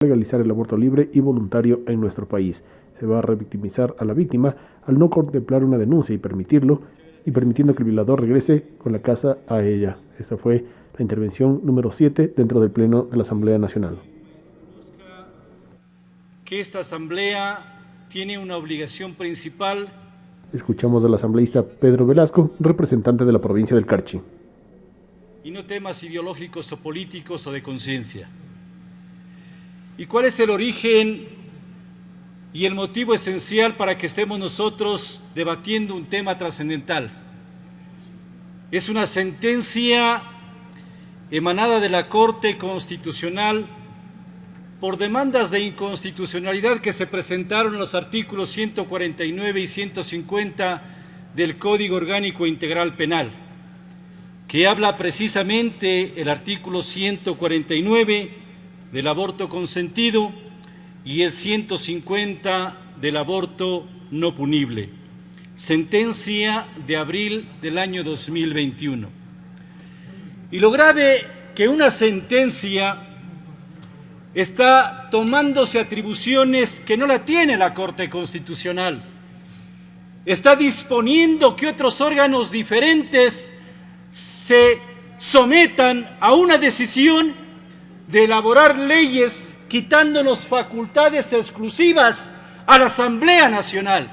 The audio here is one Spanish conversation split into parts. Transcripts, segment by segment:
legalizar el aborto libre y voluntario en nuestro país. Se va a revictimizar a la víctima al no contemplar una denuncia y permitiendo que el violador regrese con la casa a ella. Esta fue la intervención número 7 dentro del Pleno de la Asamblea Nacional. Que esta Asamblea tiene una obligación principal. Escuchamos al asambleísta Pedro Velasco, representante de la provincia del Carchi. Y no temas ideológicos o políticos o de conciencia. ¿Y cuál es el origen y el motivo esencial para que estemos nosotros debatiendo un tema trascendental? Es una sentencia emanada de la Corte Constitucional por demandas de inconstitucionalidad que se presentaron en los artículos 149 y 150 del Código Orgánico Integral Penal, que habla precisamente el artículo 149 del aborto consentido y el 150 del aborto no punible. Sentencia de abril del año 2021. Y lo grave que una sentencia está tomándose atribuciones que no la tiene la Corte Constitucional. Está disponiendo que otros órganos diferentes se sometan a una decisión de elaborar leyes quitándonos facultades exclusivas a la Asamblea Nacional.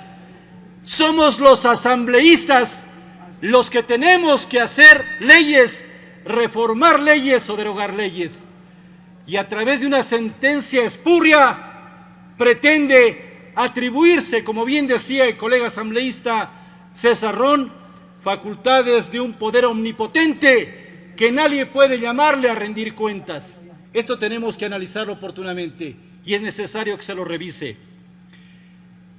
Somos los asambleístas los que tenemos que hacer leyes, reformar leyes o derogar leyes. Y a través de una sentencia espúrea pretende atribuirse, como bien decía el colega asambleísta César Ron, facultades de un poder omnipotente que nadie puede llamarle a rendir cuentas. Esto tenemos que analizarlo oportunamente y es necesario que se lo revise.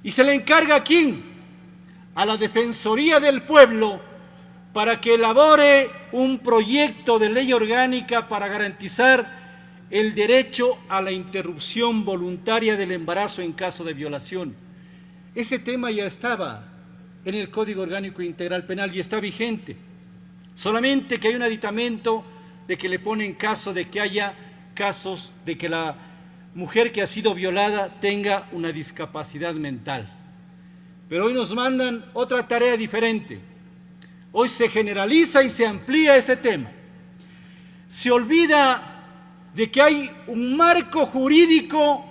Y se le encarga ¿a quién? A la Defensoría del Pueblo para que elabore un proyecto de ley orgánica para garantizar el derecho a la interrupción voluntaria del embarazo en caso de violación. Este tema ya estaba en el Código Orgánico Integral Penal y está vigente. Solamente que hay un aditamento de que le pone en caso de que haya casos de que la mujer que ha sido violada tenga una discapacidad mental. Pero hoy nos mandan otra tarea diferente. Hoy se generaliza y se amplía este tema. Se olvida de que hay un marco jurídico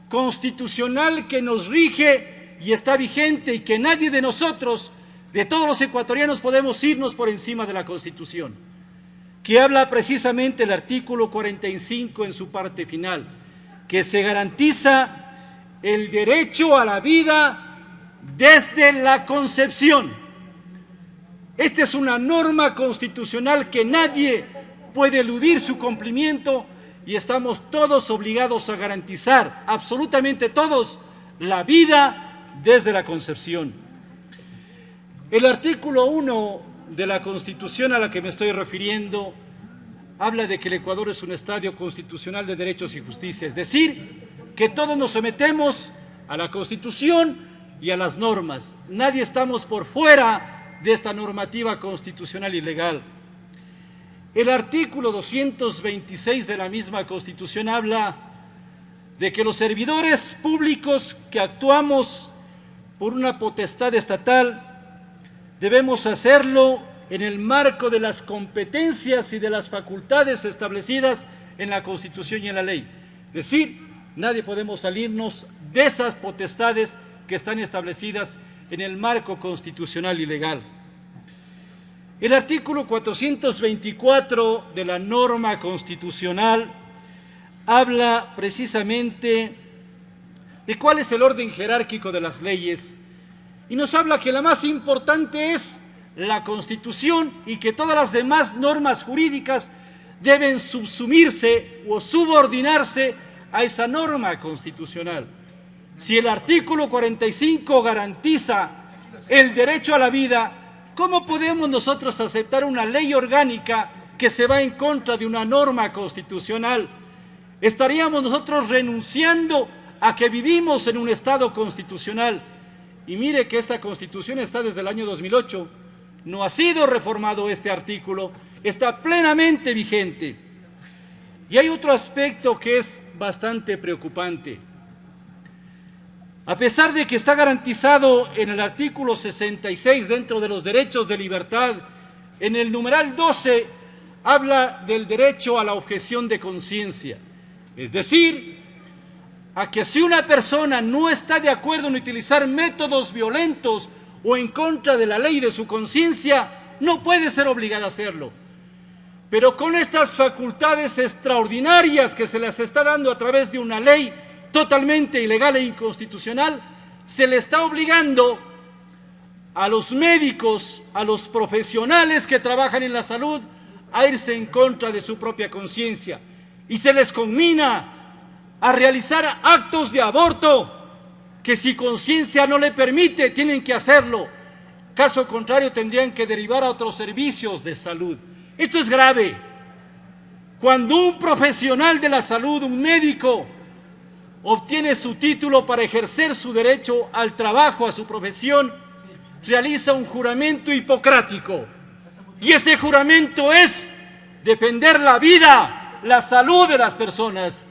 constitucional que nos rige y está vigente y que nadie de nosotros, de todos los ecuatorianos, podemos irnos por encima de la Constitución, que habla precisamente el artículo 45 en su parte final, que se garantiza el derecho a la vida desde la concepción. Esta es una norma constitucional que nadie puede eludir su cumplimiento y estamos todos obligados a garantizar, absolutamente todos, la vida desde la concepción. El artículo 1 de la Constitución a la que me estoy refiriendo habla de que el Ecuador es un Estado constitucional de derechos y justicia, es decir, que todos nos sometemos a la Constitución y a las normas. Nadie estamos por fuera de esta normativa constitucional y legal. El artículo 226 de la misma Constitución habla de que los servidores públicos que actuamos por una potestad estatal debemos hacerlo en el marco de las competencias y de las facultades establecidas en la Constitución y en la ley. Es decir, nadie podemos salirnos de esas potestades que están establecidas en el marco constitucional y legal. El artículo 424 de la norma constitucional habla precisamente de cuál es el orden jerárquico de las leyes y nos habla que la más importante es la Constitución y que todas las demás normas jurídicas deben subsumirse o subordinarse a esa norma constitucional. Si el artículo 45 garantiza el derecho a la vida, ¿cómo podemos nosotros aceptar una ley orgánica que se va en contra de una norma constitucional? Estaríamos nosotros renunciando a que vivimos en un Estado constitucional. Y mire que esta Constitución está desde el año 2008. No ha sido reformado este artículo, está plenamente vigente. Y hay otro aspecto que es bastante preocupante. A pesar de que está garantizado en el artículo 66 dentro de los derechos de libertad, en el numeral 12 habla del derecho a la objeción de conciencia. Es decir, a que si una persona no está de acuerdo en utilizar métodos violentos o en contra de la ley de su conciencia, no puede ser obligada a hacerlo. Pero con estas facultades extraordinarias que se les está dando a través de una ley totalmente ilegal e inconstitucional, se le está obligando a los médicos, a los profesionales que trabajan en la salud, a irse en contra de su propia conciencia. Y se les conmina a realizar actos de aborto que si conciencia no le permite, tienen que hacerlo. Caso contrario, tendrían que derivar a otros servicios de salud. Esto es grave. Cuando un profesional de la salud, un médico, obtiene su título para ejercer su derecho al trabajo, a su profesión, realiza un juramento hipocrático. Y ese juramento es defender la vida, la salud de las personas.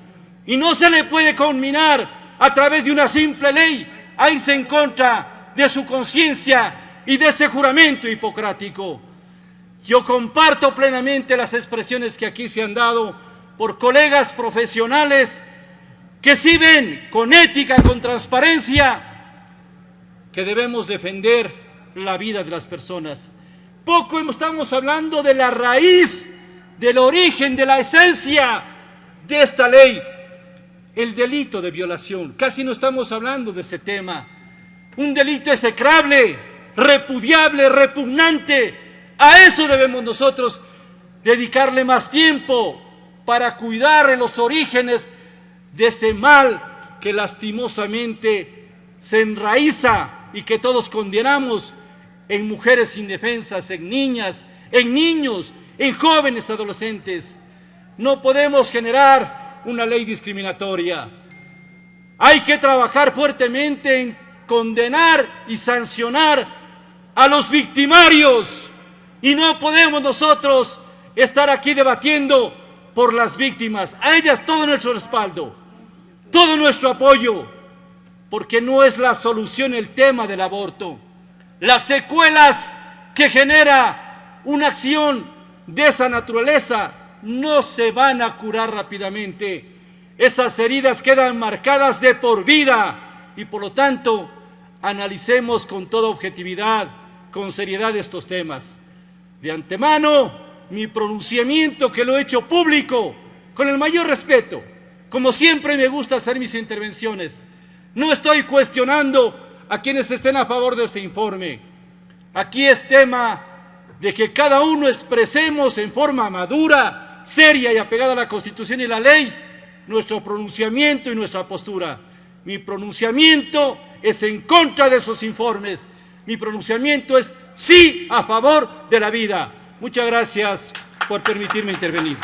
Y no se le puede conminar a través de una simple ley a irse en contra de su conciencia y de ese juramento hipocrático. Yo comparto plenamente las expresiones que aquí se han dado por colegas profesionales que sí ven con ética, con transparencia, que debemos defender la vida de las personas. Poco estamos hablando de la raíz, del origen, de la esencia de esta ley, el delito de violación. Casi no estamos hablando de ese tema. Un delito execrable, repudiable, repugnante. A eso debemos nosotros dedicarle más tiempo para cuidar en los orígenes de ese mal que lastimosamente se enraiza y que todos condenamos en mujeres indefensas, en niñas, en niños, en jóvenes adolescentes. No podemos generar una ley discriminatoria. Hay que trabajar fuertemente en condenar y sancionar a los victimarios. Y no podemos nosotros estar aquí debatiendo por las víctimas. A ellas todo nuestro respaldo, todo nuestro apoyo, porque no es la solución el tema del aborto. Las secuelas que genera una acción de esa naturaleza no se van a curar rápidamente. Esas heridas quedan marcadas de por vida y por lo tanto analicemos con toda objetividad, con seriedad estos temas. De antemano, mi pronunciamiento, que lo he hecho público, con el mayor respeto, como siempre me gusta hacer mis intervenciones. No estoy cuestionando a quienes estén a favor de ese informe. Aquí es tema de que cada uno expresemos en forma madura, seria y apegada a la Constitución y la ley, nuestro pronunciamiento y nuestra postura. Mi pronunciamiento es en contra de esos informes. Mi pronunciamiento es sí a favor de la vida. Muchas gracias por permitirme intervenir.